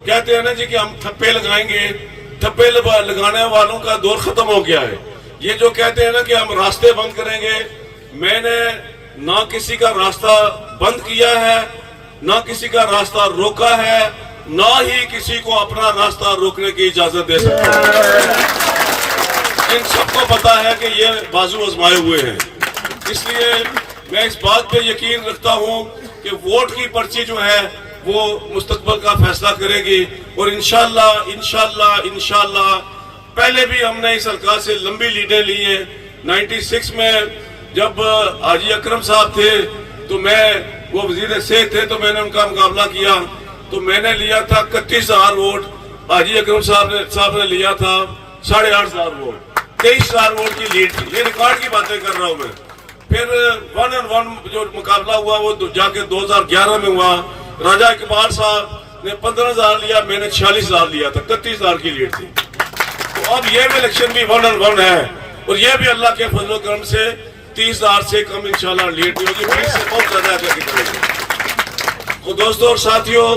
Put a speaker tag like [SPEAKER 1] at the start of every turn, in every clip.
[SPEAKER 1] कहते हैं ना जी कि हम ठप्पे लगाएंगे, ठप्पे लगाने वालों का दौर खत्म हो गया है। ये जो कहते हैं ना कि हम रास्ते बंद करेंगे, मैंने ना किसी का रास्ता बंद किया है, ना किसी का रास्ता रोका है, ना ही किसी को अपना रास्ता रोकने की इजाजत दे सकता है। इन सबको पता है कि ये बाजू आजमाए हुए हैं, इसलिए मैं इस बात पे यकीन रखता हूँ कि वोट की पर्ची जो है वो मुस्तकबिल का फैसला करेगी। और इंशाअल्लाह इंशाअल्लाह इंशाअल्लाह पहले भी हमने इस हल्का से लंबी लीडें ली हैं। 96 में जब हाजी अकरम साहब थे तो वो वजीर सेहत थे, तो मैंने उनका मुकाबला किया, तो मैंने लिया था 31,000 वोट, हाजी अकरम साहब ने लिया था 8,500 वोट, 23,000 वोट की लीड थी। ये रिकॉर्ड की बातें कर रहा हूँ मैं। फिर 1 on 1 जो मुकाबला हुआ वो जाके 2011 में हुआ। राजा इकबाल साहब ने 15,000 लिया, मैंने 46,000 लिया था, 31,000 की लीड थी। तो अब ये भी इलेक्शन भी 1 on 1 है, और ये भी अल्लाह के फजल करम से 30,000 से कम इंशाल्लाह लीड नहीं होगी, फिर से बहुत ज्यादा आगे करेंगे। तो दोस्तों और साथियों,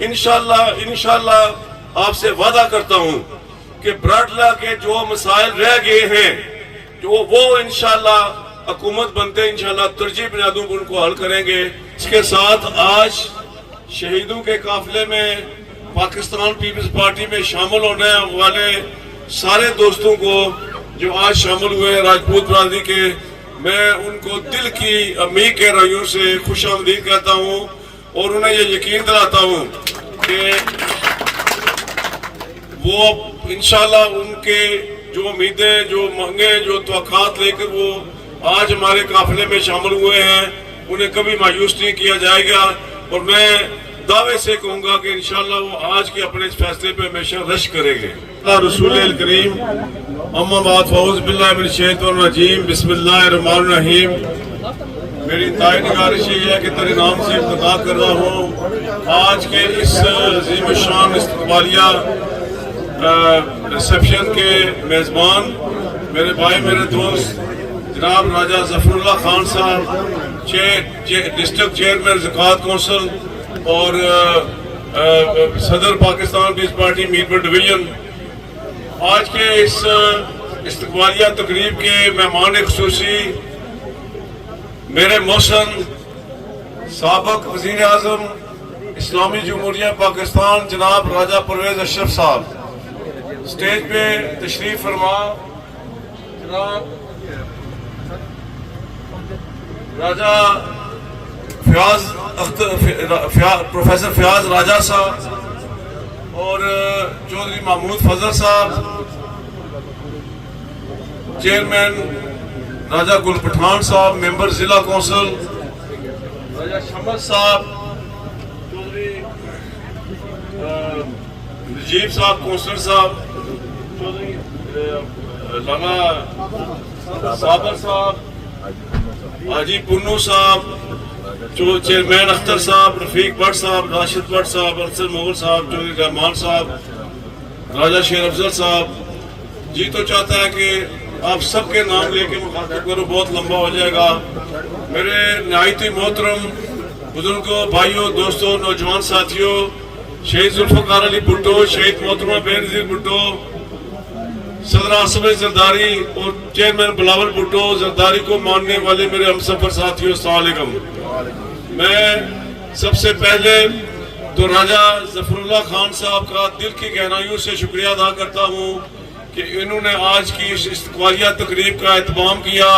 [SPEAKER 1] इंशाल्लाह आपसे वादा करता हूँ कि ब्राडला के जो मसाइल रह गए हैं, जो वो इंशाल्लाह हुकूमत बनते इंशाल्लाह तरजीह बुनियादों पर उनको हल करेंगे। इसके साथ आज शहीदों के काफिले में पाकिस्तान पीपल्स पार्टी में शामिल होने वाले सारे दोस्तों को जो आज शामिल हुए हैं राजपूत बरादरी के, मैं उनको दिल की अमीर के रहियों से खुश आमदीद कहता हूँ और उन्हें ये यकीन दिलाता हूँ कि वो इंशाल्लाह उनके जो उम्मीदें, जो मांगे, जो तवक्कात लेकर वो आज हमारे काफिले में शामिल हुए हैं, उन्हें कभी मायूस नहीं किया जाएगा। और मैं दावे से कहूंगा कि इंशाल्लाह वो आज के अपने इस फैसले पे हमेशा रश करेंगे। रसूल करीम अम्मा बाद फौज बिल्लाहि मिनश शैतानिर रजीम बिस्मिल्लाहिर्रहमानिर्रहीम। मेरी ताई निगारिश ये है कि तेरे नाम से इब्तिदा कर रहा हूँ आज के इस अजीम शान इस्तकबालिया रिसेप्शन के मेजबान मेरे भाई, मेरे दोस्त जनाब राजा जफरुल्लाह खान साहब, डिस्ट्रिक्ट चेयरमैन ज़कात कौंसिल और सदर Pakistan Peoples Party Mirpur division. आज के इस इस्तकबालिया तकरीब के मेहमान खुसूसी मेरे मौसन साबिक वज़ीर आज़म इस्लामी जमहूरिया पाकिस्तान जनाब राजा परवेज अशरफ साहब स्टेज पे तशरीफ फरमा। जनाब राजा प्रोफेसर फयाज राजा साहब और चौधरी महमूद फजल साहब, चेयरमैन राजा गुल पठान साहब, मेंबर जिला कौंसिल राजा शमस साहब, चौधरी नजीब साहब, कौंसलर साहब, चौधरी लाला साबर साहब, हाजी पुन्नू साहब, चेयरमैन अख्तर साहब, रफीक भट्ट साहब, राशिद भट्ट साहब, अरसर मोगल साहब, चौधरी रहमान साहब, राजा शेर अफजल साहब। जी तो चाहता है कि आप सबके नाम लेके मुखातिब करो, बहुत लंबा हो जाएगा। मेरे नहायती मोहतरम बुजुर्गों, भाइयों, दोस्तों, नौजवान साथियों, शहीद जुल्फ़िकार अली भुट्टो, शहीद मोहतरमा बेनज़ीर भुट्टो, सदर आसिफ जरदारी और चेयरमैन बिलावल भुट्टो जरदारी को मानने वाले मेरे हमसफर साथियों, अस्सलाम वालेकुम। मैं सबसे पहले तो राजा जफरुल्लाह खान साहब का दिल की गहराइयों से शुक्रिया अदा करता हूँ कि इन्होंने आज की इस इस्तकबालिया तकरीब का एहतमाम किया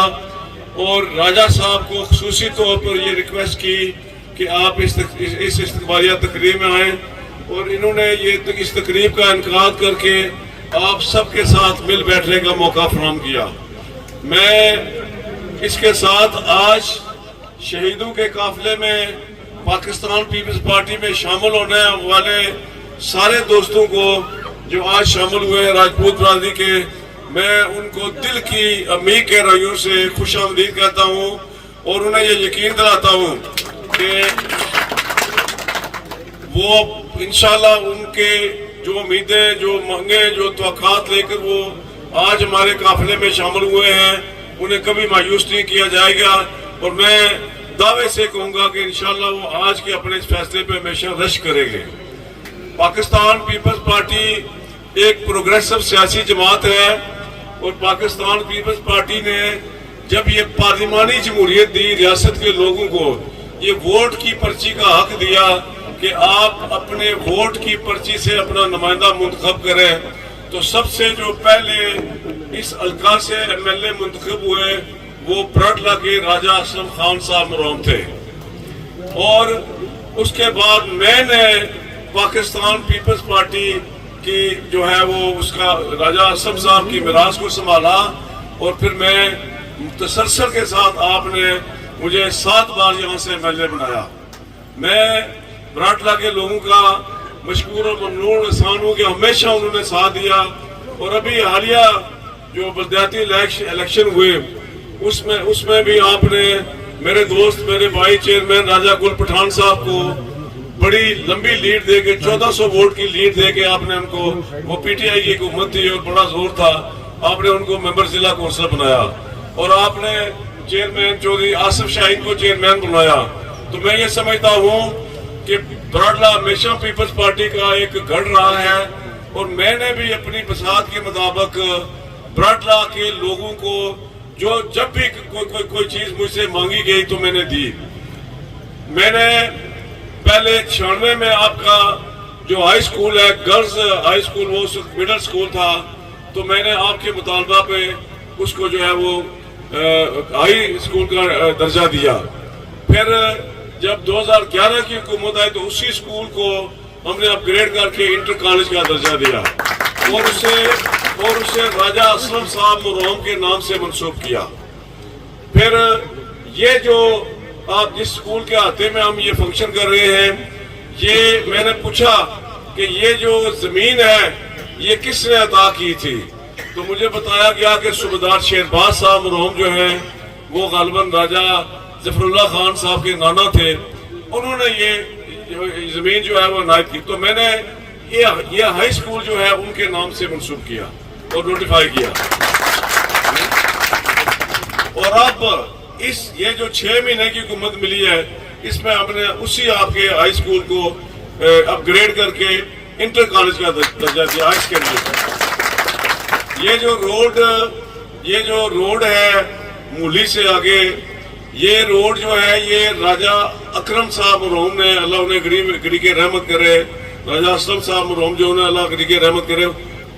[SPEAKER 1] और राजा साहब को खुसूसी तौर पर ये रिक्वेस्ट की कि आप इस इस्तकबालिया तकरीब में आए, और इन्होंने ये इस तकरीब का इनकाद करके आप सबके साथ मिल बैठने का मौका फराहम किया। मैं इसके साथ आज शहीदों के काफिले में पाकिस्तान पीपल्स पार्टी में शामिल होने वाले सारे दोस्तों को जो आज शामिल हुए हैं राजपूत बरादरी के, मैं उनको दिल की अमीर के रहियों से खुश आमदीद कहता हूँ और उन्हें ये यकीन दिलाता हूँ कि वो इंशाल्लाह उनके जो उम्मीदें, जो मांगे, जो तवक्कात लेकर वो आज हमारे काफिले में शामिल हुए हैं, उन्हें कभी मायूस नहीं किया जाएगा। और मैं दावे से कहूंगा कि इंशाल्लाह वो आज के अपने इस फैसले पे हमेशा रश करेंगे। पाकिस्तान पीपल्स पार्टी एक प्रोग्रेसिव सियासी जमात है और पाकिस्तान पीपल्स पार्टी ने जब ये पार्लिमानी जमहूरियत दी रियासत के लोगों को, ये वोट की पर्ची का हक दिया कि आप अपने वोट की पर्ची से अपना नुमाइंदा मुंतखब करें, तो सबसे जो पहले इस हल्का से MLA मुंतखब हुए वो ब्राडला के राजा असलम खान साहब मरहूम थे। और उसके बाद मैंने पाकिस्तान पीपल्स पार्टी की जो है वो उसका राजा असलम साहब की मिरास को संभाला और फिर मैं तसलसल के साथ आपने मुझे 7 बार यहाँ से MLA बनाया। मैं ब्राडला के लोगों का मशकूर और ममनून इंसान हूँ कि हमेशा उन्होंने साथ दिया। और अभी हालिया जो बल्दियाती इलेक्शन हुए उसमें भी आपने मेरे दोस्त, मेरे भाई चेयरमैन राजा गुल पठान साहब को बड़ी लंबी लीड दे के 1400 वोट की लीड दे के आपने उनको, वो PTI की हुकूमत थी और बड़ा जोर था, आपने उनको मेंबर जिला कौंसिल बनाया और आपने चेयरमैन चौधरी आसिफ शाहीन को चेयरमैन बनाया। तो मैं ये समझता हूँ कि ब्राडला हमेशा पीपल्स पार्टी का एक गढ़ रहा है और मैंने भी अपनी बसात के मुताबिक ब्राडला के लोगों को जो जब भी कोई चीज मुझसे मांगी गई तो मैंने दी। मैंने पहले 96 में आपका जो हाई स्कूल है, गर्ल्स हाई स्कूल, वो मिडिल स्कूल था, तो मैंने आपके मुतालबा पे उसको जो है वो हाई स्कूल का दर्जा दिया। फिर जब 2011 की हुकूमत आई तो उसी स्कूल को हमने अपग्रेड करके इंटर कॉलेज का दर्जा दिया और उसे राजा असलम साहब मरहूम के नाम से मंसूब किया। फिर ये जो आप जिस स्कूल के अहाते में हम ये फंक्शन कर रहे हैं, ये मैंने पूछा कि ये जो जमीन है ये किसने अता की थी, तो मुझे बताया गया कि सूबेदार शेरबाज साहब मरहूम जो है वो गालिबन राजा जफरुल्लाह खान साहब के नाना थे, उन्होंने ये जमीन जो है वो नायब की। तो मैंने ये हाई स्कूल जो है उनके नाम से मंसूब किया और नोटिफाई किया। और अब ये जो 6 महीने की हुकूमत मिली है, इसमें हमने उसी आपके हाई स्कूल को अपग्रेड करके इंटर कॉलेज का दर्जा दिया हाई सेकेंडरी। ये जो रोड है मूली से आगे, ये रोड जो है ये राजा अकरम साहब मरहूम ने, अल्लाह उन्हें गरीब के रहमत करे, राजा असलम साहब मरहूम जो उन्हें अल्लाह गरीब के रहमत करे,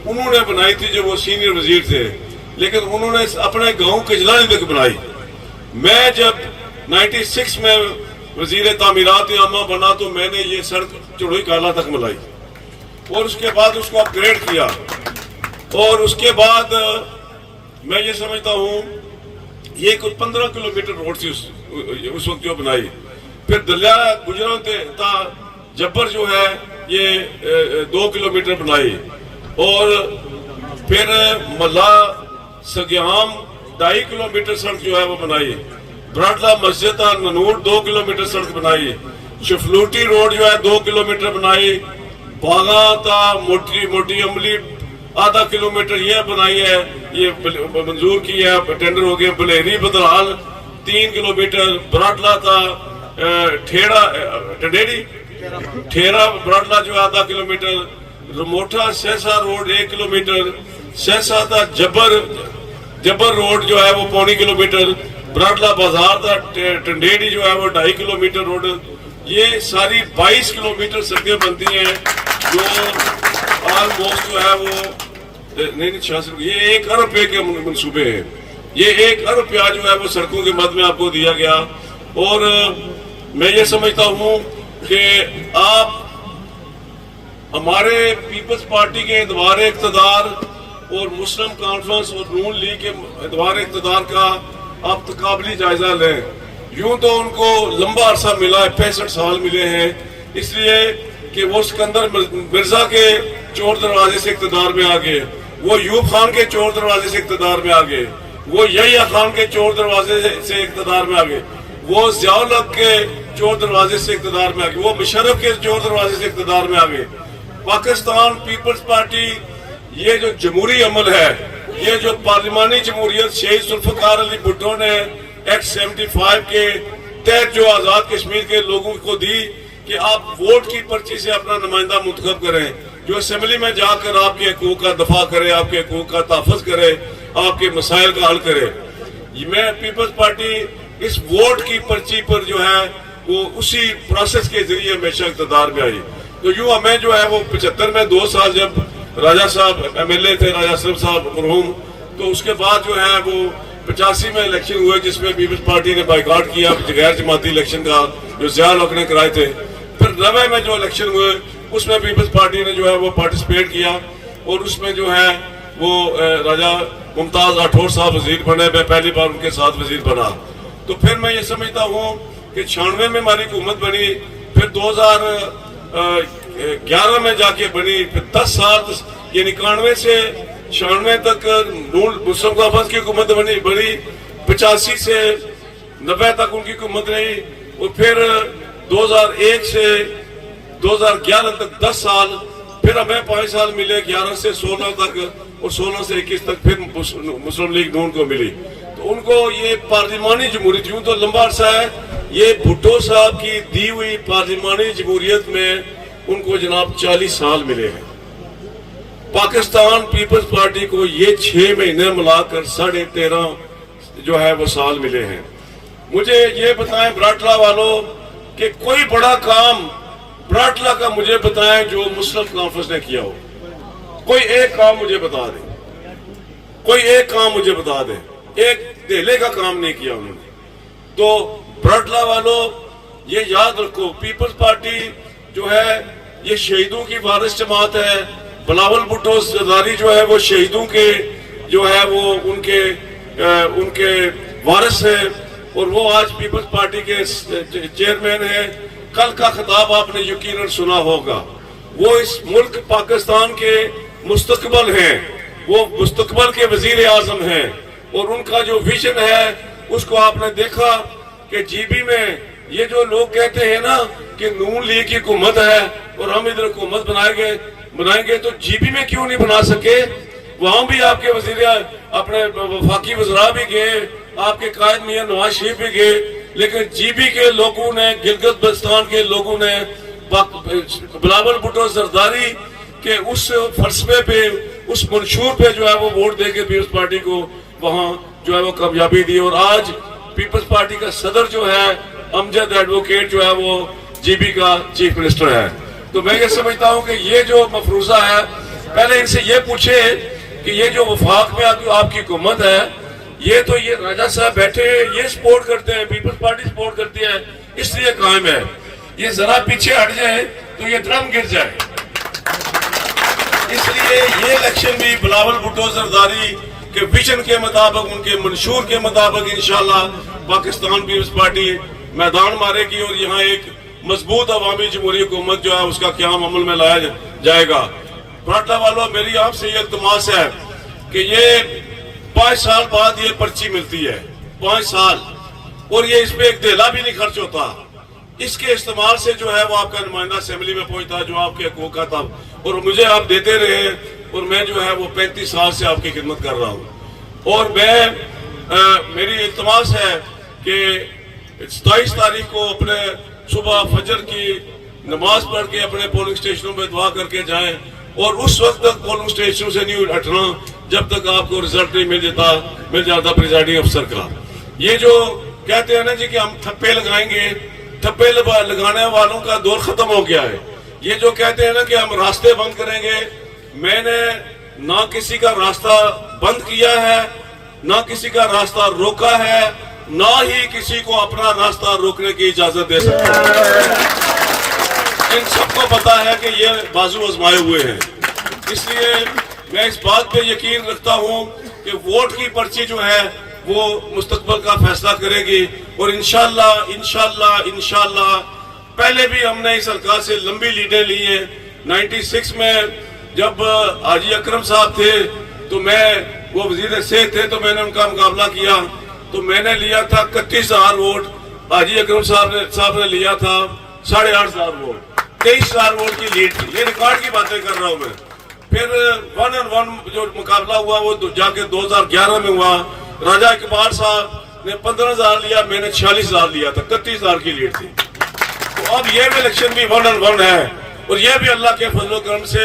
[SPEAKER 1] उन्होंने बनाई थी जब वो सीनियर वजीर थे, लेकिन उन्होंने अपने गांव कजलानी तक बनाई। मैं जब 96 में वजीर तामीरात आमा बना तो मैंने ये सड़क चढ़ोई काला तक बनाई और उसके बाद उसको अपग्रेड किया। और उसके बाद मैं ये समझता हूँ ये कुछ 15 किलोमीटर रोड थी उस वक्त जो बनाई। फिर दलिया गुजरात था जब्बर जो है ये 2 किलोमीटर बनाई और फिर मल्ला सग्याम 2.5 किलोमीटर सड़क जो है वो बनाई। ब्राडला मस्जिद ननूर 2 किलोमीटर सड़क बनाई। शफलूटी रोड जो है 2 किलोमीटर बनाई। बागा था मोटी अमली आधा किलोमीटर ये बनाई है, ये मंजूर की है, टेंडर हो गया। बलेरी बदलाल 3 किलोमीटर। ब्राडला था ठेरा ब्राडला जो आधा किलोमीटर। रमोठा सहसा रोड 1 किलोमीटर। सहसा था जबर रोड जो है वो 1.25 किलोमीटर। ब्राडला बाजार था टंडेड़ी जो है वो 2.5 किलोमीटर रोड। ये सारी 22 किलोमीटर सड़कें बनती हैं जो ऑलमोस्ट जो है वो नहीं 66, ये 1 अरब रुपए के मंसूबे हैं। ये 1 अरब रुपया जो है वो सड़कों के मद में आपको दिया गया। और मैं ये समझता हूँ कि आप हमारे पीपल्स पार्टी के इतवार इक़्तिदार और मुस्लिम कॉन्फ्रेंस और नून लीग के इतवार इक़्तिदार का आप तकाबली जायजा लें। यूं तो उनको लंबा अरसा मिला है, 65 साल मिले हैं, इसलिए कि वो सिकंदर मिर्जा के चोर दरवाजे से इक़्तिदार में आ गए, वो यूब खान के चोर दरवाजे से इक़्तिदार में आ गए, वो यहिया खान के चोर दरवाजे से इक़्तिदार में आ गए, वो ज़ियाउल हक के चोर दरवाजे से इक़्तिदार में आ गए, वो मुशर्रफ के चोर दरवाजे से इक़्तिदार में आ गए। पाकिस्तान पीपल्स पार्टी ये जो जमहूरी अमल है, ये जो पार्लिमानी जमहूरियत शहीद जुल्फ़िकार अली भुट्टो ने एक्ट 75 के तहत जो आज़ाद कश्मीर के लोगों को दी, کہ آپ ووٹ کی پرچی سے اپنا نمائندہ منتخب کریں جو اسمبلی میں جا کر آپ کے حقوق کا دفاع کرے، آپ کے حقوق کا تحفظ کرے، آپ کے مسائل کا حل کرے۔ میں پیپلز پارٹی اس ووٹ کی پرچی پر جو ہے وہ اسی پروسیس کے ذریعے ہمیشہ اقتدار میں آئی۔ تو یوں ہمیں جو ہے وہ 75 میں 2 سال جب راجہ صاحب MLA تھے، راجہ اسلم صاحب مرحوم، تو اس کے بعد جو ہے وہ 85 میں الیکشن ہوئے جس میں پیپلز پارٹی نے بائیکاٹ کیا غیر جماعتی الیکشن کا جو ضیاء الحق نے کرائے تھے۔ پھر 90 میں جو الیکشن ہوئے اس میں پیپلز پارٹی نے جو ہے وہ پارٹیسپیٹ کیا اور اس میں جو ہے وہ راجہ ممتاز راٹھور صاحب وزیر بنے، میں پہلی بار ان کے ساتھ وزیر بنا۔ تو پھر میں یہ سمجھتا ہوں کہ 96 میں ہماری حکومت بنی، پھر 2011 میں جا کے بنی، پھر 10 سال یعنی 91 سے 96 تک مسلم خلافت کی حکومت بنی، 85 سے 90 تک ان کی حکومت رہی، اور پھر 2001 سے 2011 تک 10 سال، پھر ہمیں 5 سال ملے 11 سے 16 تک، اور 16 سے 21 تک پھر مسلم لیگ نون کو ملی۔ تو ان کو یہ پارلیمانی جمہوریت یوں تو لمبا عرصہ ہے، یہ بھٹو صاحب کی دی ہوئی پارلیمانی جمہوریت میں ان کو جناب 40 سال ملے ہیں۔ پاکستان پیپلز پارٹی کو یہ 6 مہینے ملا کر 13.5 جو ہے وہ سال ملے ہیں۔ مجھے یہ بتائیں براٹلا والوں کہ کوئی بڑا کام براٹلا کا مجھے بتائیں جو مسلم کانفرنس نے کیا ہو، کوئی ایک کام مجھے بتا دیں، کوئی ایک کام مجھے بتا دیں، ایک دہلے کا کام نہیں کیا انہوں نے۔ تو براٹلا والوں یہ یاد رکھو، پیپلز پارٹی جو ہے یہ شہیدوں کی وارث جماعت ہے۔ بلاول بھٹو زرداری جو ہے وہ شہیدوں کے جو ہے وہ ان کے وارث ہیں، اور وہ آج پیپلز پارٹی کے چیئرمین ہیں۔ کل کا خطاب آپ نے یقیناً سنا ہوگا، وہ اس ملک پاکستان کے مستقبل ہیں، وہ مستقبل کے وزیر اعظم ہیں، اور ان کا جو ویژن ہے اس کو آپ نے دیکھا کہ جی بی میں یہ جو لوگ کہتے ہیں نا کہ نون لیگ کی حکومت ہے اور ہم ادھر حکومت بنائیں گے تو جی بی میں کیوں نہیں بنا سکے؟ وہاں بھی آپ کے وزیر اپنے وفاقی وزراء بھی گئے، آپ کے قائد میاں نواز شریف بھی گئے، لیکن جی بی کے لوگوں نے، گلگت بلتستان کے لوگوں نے بلاول بھٹو زرداری کے اس فلسفے پہ، اس منشور پہ جو ہے وہ ووٹ دے کے پیپلز پارٹی کو وہاں جو ہے وہ کامیابی دی، اور آج پیپلز پارٹی کا صدر جو ہے امجد ایڈوکیٹ جو ہے وہ جی بی کا چیف منسٹر ہے۔ تو میں یہ سمجھتا ہوں کہ یہ جو مفروضہ ہے، پہلے ان سے یہ پوچھے کہ یہ جو وفاق میں آپ کی حکومت ہے، یہ تو یہ راجہ صاحب بیٹھے یہ سپورٹ کرتے ہیں، پیپلز پارٹی سپورٹ کرتی ہے، اس لیے قائم ہے، یہ ذرا پیچھے ہٹ جائے تو یہ ڈرم گر جائے۔ اس لیے یہ الیکشن بھی بلاول بھٹو زرداری کے ویژن کے مطابق، ان کے منشور کے مطابق انشاءاللہ پاکستان پیپلز پارٹی میدان مارے گی، اور یہاں ایک مضبوط عوامی جمہوری حکومت جو ہے اس کا قیام عمل میں لایا جائے گا۔ براٹلا والوں میری آپ سے یہ التماس ہے کہ یہ 5 سال بعد یہ پرچی ملتی ہے، 5 سال، اور یہ اس پہ ایک دہلا بھی نہیں خرچ ہوتا، اس کے استعمال سے جو ہے وہ آپ کا نمائندہ اسمبلی میں پہنچتا ہے جو آپ کے حقوق کا تھا، اور مجھے آپ دیتے رہے، اور میں جو ہے وہ 35 سال سے آپ کی خدمت کر رہا ہوں۔ اور میری التماس ہے کہ 27 تاریخ کو اپنے صبح فجر کی نماز پڑھ کے اپنے پولنگ سٹیشنوں میں دعا کر کے جائیں، اور اس وقت تک پولنگ سٹیشنوں سے نہیں ہٹنا جب تک آپ کو رزلٹ نہیں مل جاتا پریزائڈنگ افسر کا۔ یہ جو کہتے ہیں نا جی کہ ہم تھپے لگائیں گے، تھپے لگانے والوں کا دور ختم ہو گیا ہے۔ یہ جو کہتے ہیں نا کہ ہم راستے بند کریں گے، میں نے نہ کسی کا راستہ بند کیا ہے، نہ کسی کا راستہ روکا ہے، نہ ہی کسی کو اپنا راستہ روکنے کی اجازت دے سکتا ہے۔ ان سب کو پتا ہے کہ یہ بازو آزمائے ہوئے ہیں، اس لیے میں اس بات پہ یقین رکھتا ہوں کہ ووٹ کی پرچی جو ہے وہ مستقبل کا فیصلہ کرے گی، اور انشاءاللہ پہلے بھی ہم نے اس حلقہ سے لمبی لیڈیں لی ہیں۔ 96 میں جب حاجی اکرم صاحب تھے تو وہ وزیر صحت تھے تو میں نے ان کا مقابلہ کیا، تو میں نے لیا تھا 31,000 ووٹ، حاجی اکرم صاحب نے لیا تھا 8,500 ووٹ، 23,000 ووٹ کی لیڈ تھی۔ یہ ریکارڈ کی باتیں کر رہا ہوں میں۔ پھر 1 on 1 جو مقابلہ ہوا وہ جا کے 2011 میں ہوا، راجہ اقبال صاحب نے 15,000 لیا، میں نے 46,000 لیا تھا، 31,000 کی لیڈ تھی۔ تو اب یہ بھی الیکشن بھی 1-on-1 ہے، اور یہ بھی اللہ کے فضل و کرم سے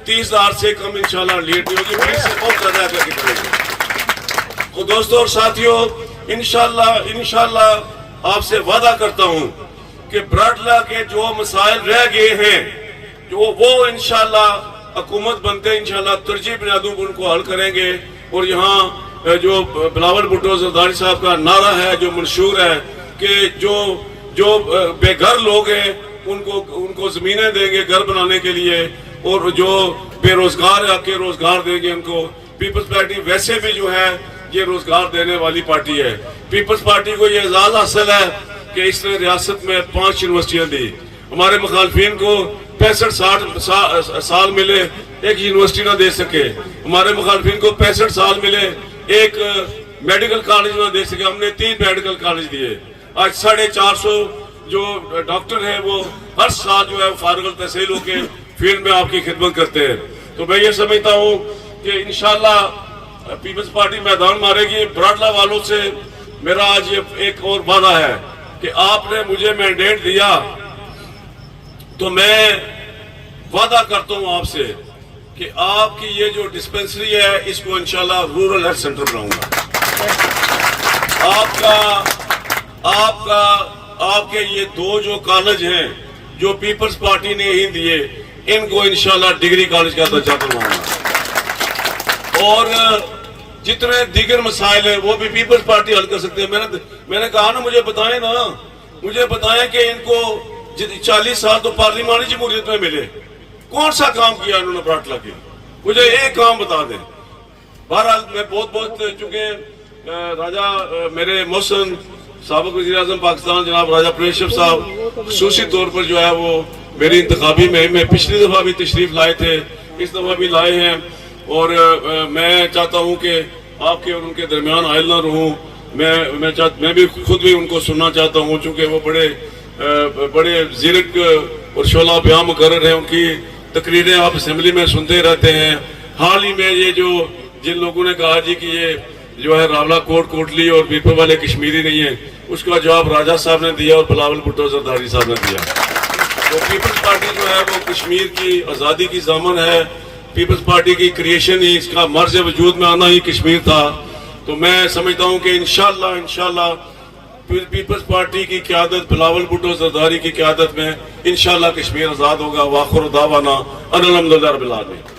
[SPEAKER 1] 30,000 سے کم انشاءاللہ لیڈ نہیں ہوگی، پھر سے بہت زیادہ آگے کی پڑے گی۔ تو دوستوں اور ساتھیوں، انشاءاللہ آپ سے وعدہ کرتا ہوں کہ براٹلا کے جو مسائل رہ گئے ہیں، جو وہ انشاءاللہ حکومت بنتے انشاءاللہ ترجیح بنیادوں پر ان کو حل کریں گے۔ اور یہاں جو بلاول بھٹو زرداری صاحب کا نعرہ ہے جو منشور ہے کہ جو بے گھر لوگ ہیں ان کو زمینیں دیں گے گھر بنانے کے لیے، اور جو بے روزگار آ کے روزگار دیں گے ان کو۔ پیپلز پارٹی ویسے بھی جو ہے یہ روزگار دینے والی پارٹی ہے۔ پیپلز پارٹی کو یہ اعزاز حاصل ہے کہ اس نے ریاست میں 5 یونیورسٹیاں دی۔ ہمارے مخالفین کو 65-60 سال ملے ایک یونیورسٹی نہ دے سکے، ہمارے مخالفین کو 65 سال ملے ایک میڈیکل کالج نہ دے سکے، ہم نے 3 میڈیکل کالج دیے۔ آج 450 جو ڈاکٹر ہیں وہ ہر سال جو ہے فارغ التحصیل ہو کے فیلڈ میں آپ کی خدمت کرتے ہیں۔ تو میں یہ سمجھتا ہوں کہ انشاءاللہ پیپلز پارٹی میدان مارے گی۔ براٹلا والوں سے میرا آج یہ ایک اور وعدہ ہے کہ آپ نے مجھے مینڈیٹ دیا تو میں وعدہ کرتا ہوں آپ سے کہ آپ کی یہ جو ڈسپنسری ہے اس کو انشاءاللہ رورل ہیلتھ سینٹر بناؤں گا۔ آپ کے یہ 2 جو کالج ہیں جو پیپلز پارٹی نے ہی دیے، ان کو انشاءاللہ ڈگری کالج کا درجہ دلواؤں گا، اور جتنے دیگر مسائل ہیں وہ بھی پیپلز پارٹی حل کر سکتے ہیں۔ میں نے کہا نا مجھے بتائیں کہ ان کو 40 سال تو پارلیمانی جمہوریت میں ملے، کون سا کام کیا انہوں نے براٹلا کے؟ مجھے ایک کام بتا دیں۔ بہرحال میں بہت چونکہ راجہ میرے محسن سابق وزیر اعظم پاکستان جناب راجہ پریشر صاحب خصوصی طور پر جو ہے وہ میری انتخابی میں پچھلی دفعہ بھی تشریف لائے تھے، اس دفعہ بھی لائے ہیں، اور میں چاہتا ہوں کہ آپ کے اور ان کے درمیان حائل نہ رہوں۔ میں بھی خود بھی ان کو سننا چاہتا ہوں، چونکہ وہ بڑے زیرک اور شعلہ بیاں مقرر ہیں، ان کی تقریریں آپ اسمبلی میں سنتے رہتے ہیں۔ حال ہی میں یہ جن لوگوں نے کہا جی کہ یہ جو ہے راولہ کوٹلی اور بیپر والے کشمیری نہیں ہیں، اس کا جواب راجہ صاحب نے دیا اور بلاول بھٹو زرداری صاحب نے دیا۔ تو پیپلز پارٹی جو ہے وہ کشمیر کی آزادی کی ضامن ہے، پیپلز پارٹی کی کریشن ہی، اس کا مرز وجود میں آنا ہی کشمیر تھا۔ تو میں سمجھتا ہوں کہ انشاءاللہ پیپلز پارٹی کی قیادت، بلاول بھٹو زرداری کی قیادت میں انشاءاللہ کشمیر آزاد ہوگا۔ وآخر دعوانا ان الحمدللہ رب العالمین۔